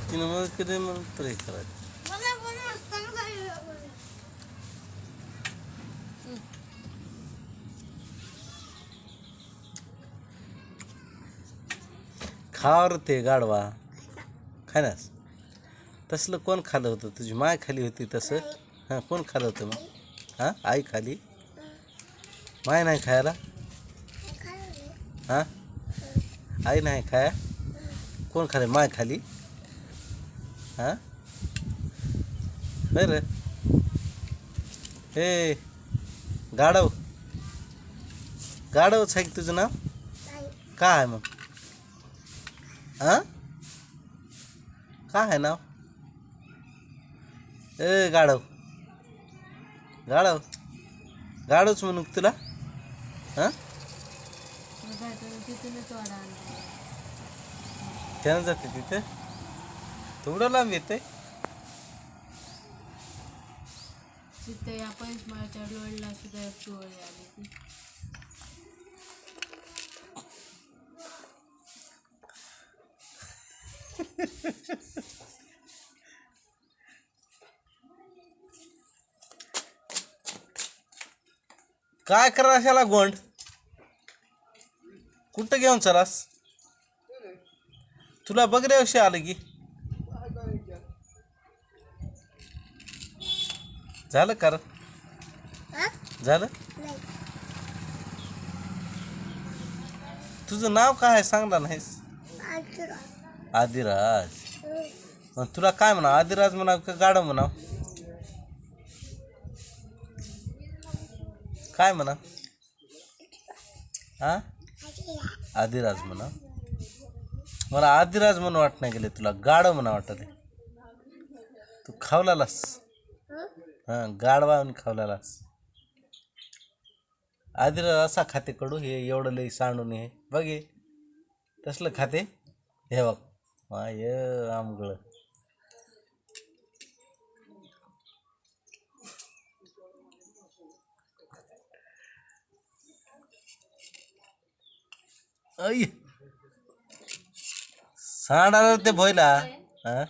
तिनं मग कधी म्हणून तर हे करायचं. खावर ते गाडवा खाण्यास तसलं कोण खाल्लं होतं? तुझी माय खाली होती तसं? हां, कोण खाल्लं होतं मग? हां, आई खाली, माय नाही खायला? हां, आई नाही खाया, कोण खाले? माय खाली. हां, बरं. हे गाडव, गाडवच आहे की तुझं नाव? काय आहे मग? हां, काय आहे नाव? ए गाडव, गाडव, गाडवच म्हणू तुला? हां, त्यानं जाते तिथे तेवढं लांब येते. तिथे या पंचमाळ्याच्या रोडला सुद्धा चोरी आली ती. काय करा अशाला गोंड? कुठं घेऊन चलास? तुला बघण्याविषयी आलं की झालं कर झालं. तुझं नाव काय आहे सांगला नाहीस? आदिराज. मग तुला काय म्हणा, आदिराज म्हणाव का गाडव म्हणाव? काय म्हणा? हा, आदिराज म्हणा. मला आदिराज म्हणून वाट नाही गेले, तुला गाडव म्हणा वाटले. तू खावलास. हां, गाडवा आणि खावलास. आदिराज असा खाते कडू, हे एवढं लई सांडून हे बघ, हे तसलं खाते. हे बघ माय आमगळ. ऐ सांड आलं ते भोयला. हा,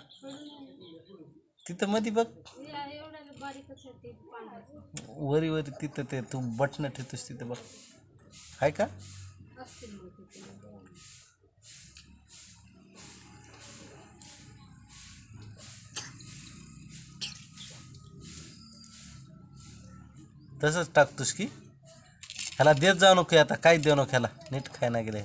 तिथं मध्ये बघ, वरी वरी तिथं ते तू बटणं ठेवतोस तिथं बघ, आहे का? तसंच टाकतोस की ह्याला देत जाऊ नको, आता काही देऊ नको ह्याला, नीट खाय ना गेले.